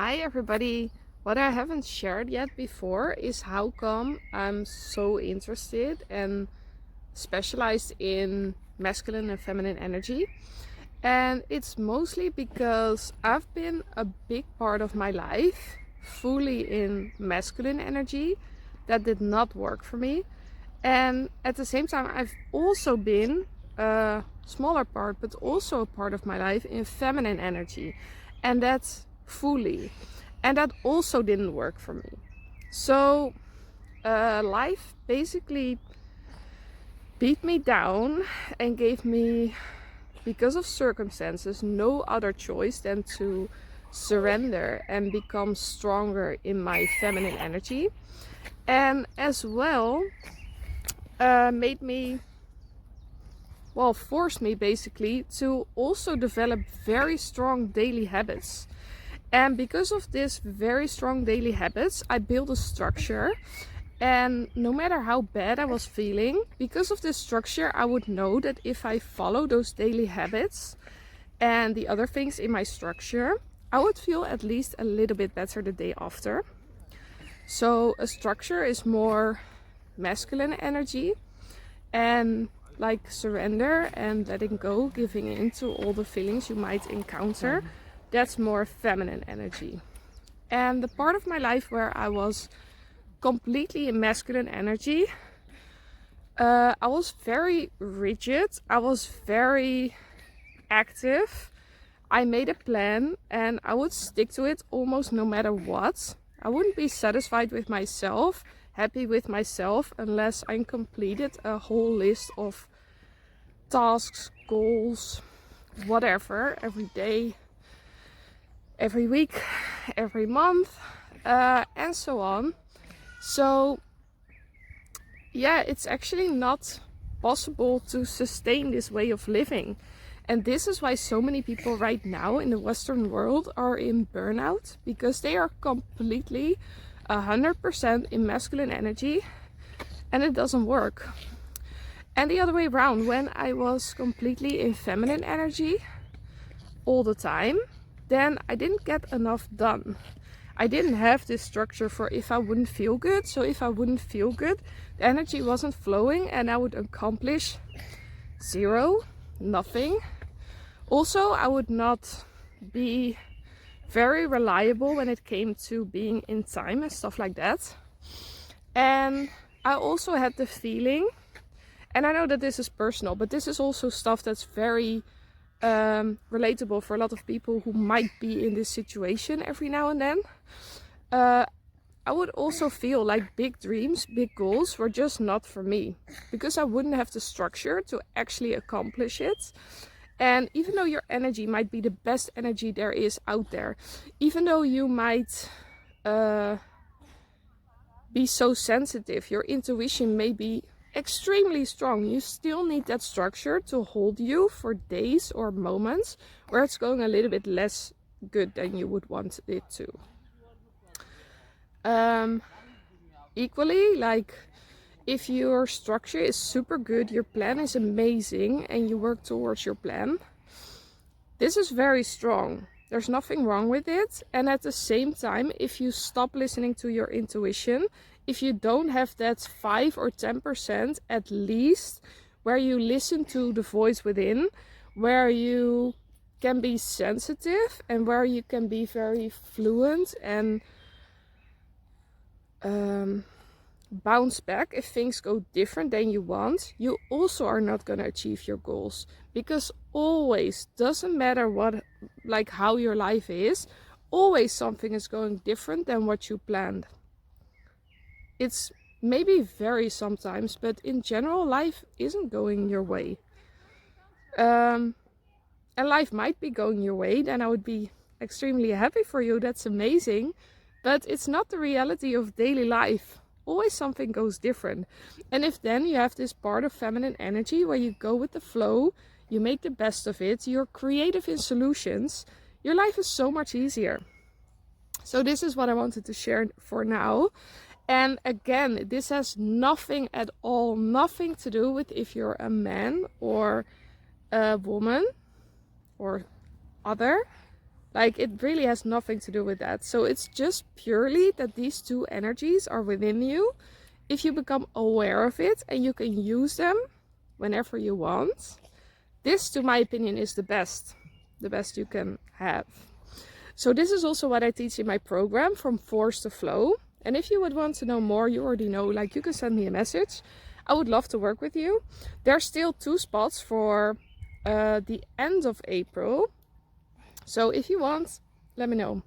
Hi everybody! What I haven't shared yet before is how come I'm so interested and specialized in masculine and feminine energy. And it's mostly because I've been a big part of my life fully in masculine energy. That did not work for me. And at the same time, I've also been a smaller part, but also a part of my life in feminine energy. And that's fully. And that also didn't work for me. So life basically beat me down and gave me, because of circumstances, no other choice than to surrender and become stronger in my feminine energy. And as well, made me, forced me basically to also develop very strong daily habits. And because of this very strong daily habits, I built a structure. And no matter how bad I was feeling, because of this structure, I would know that if I follow those daily habits and the other things in my structure, I would feel at least a little bit better the day after. So a structure is more masculine energy, and like surrender and letting go, giving in to all the feelings you might encounter, that's more feminine energy. And the part of my life where I was completely in masculine energy, I was very rigid, I was very active. I made a plan and I would stick to it almost no matter what. I wouldn't be satisfied with myself, happy with myself, unless I completed a whole list of tasks, goals, whatever, every day, every week, every month, and so on. So yeah, it's actually not possible to sustain this way of living. And this is why so many people right now in the Western world are in burnout, because they are completely 100% in masculine energy and it doesn't work. And the other way around, when I was completely in feminine energy all the time, then I didn't get enough done. I didn't have this structure for if I wouldn't feel good. So if I wouldn't feel good, the energy wasn't flowing and I would accomplish zero, nothing. Also, I would not be very reliable when it came to being in time and stuff like that. And I also had the feeling, and I know that this is personal, but this is also stuff that's very relatable for a lot of people who might be in this situation every now and then. I would also feel like big dreams, big goals were just not for me, because I wouldn't have the structure to actually accomplish it. And even though your energy might be the best energy there is out there, even though you might be so sensitive, your intuition may be extremely strong, you still need that structure to hold you for days or moments where it's going a little bit less good than you would want it to. Equally, like if your structure is super good, your plan is amazing and you work towards your plan, this is very strong. There's nothing wrong with it. And at the same time, if you stop listening to your intuition, if you don't have that 5 or 10% at least where you listen to the voice within, where you can be sensitive and where you can be very fluent and bounce back if things go different than you want, you also are not going to achieve your goals. Because always, doesn't matter what, like how your life is, always something is going different than what you planned. It's maybe very sometimes, but in general life isn't going your way. And life might be going your way, then I would be extremely happy for you, that's amazing. But it's not the reality of daily life. Always something goes different. And if then you have this part of feminine energy where you go with the flow, you make the best of it, you're creative in solutions, your life is so much easier. So this is what I wanted to share for now. And again, this has nothing at all, nothing to do with if you're a man or a woman or other. Like, it really has nothing to do with that. So it's just purely that these two energies are within you. If you become aware of it and you can use them whenever you want, this, to my opinion, is the best you can have. So this is also what I teach in my program, From Force to Flow. And if you would want to know more, you already know, like, you can send me a message. I would love to work with you. There's still 2 spots for the end of April. So if you want, let me know.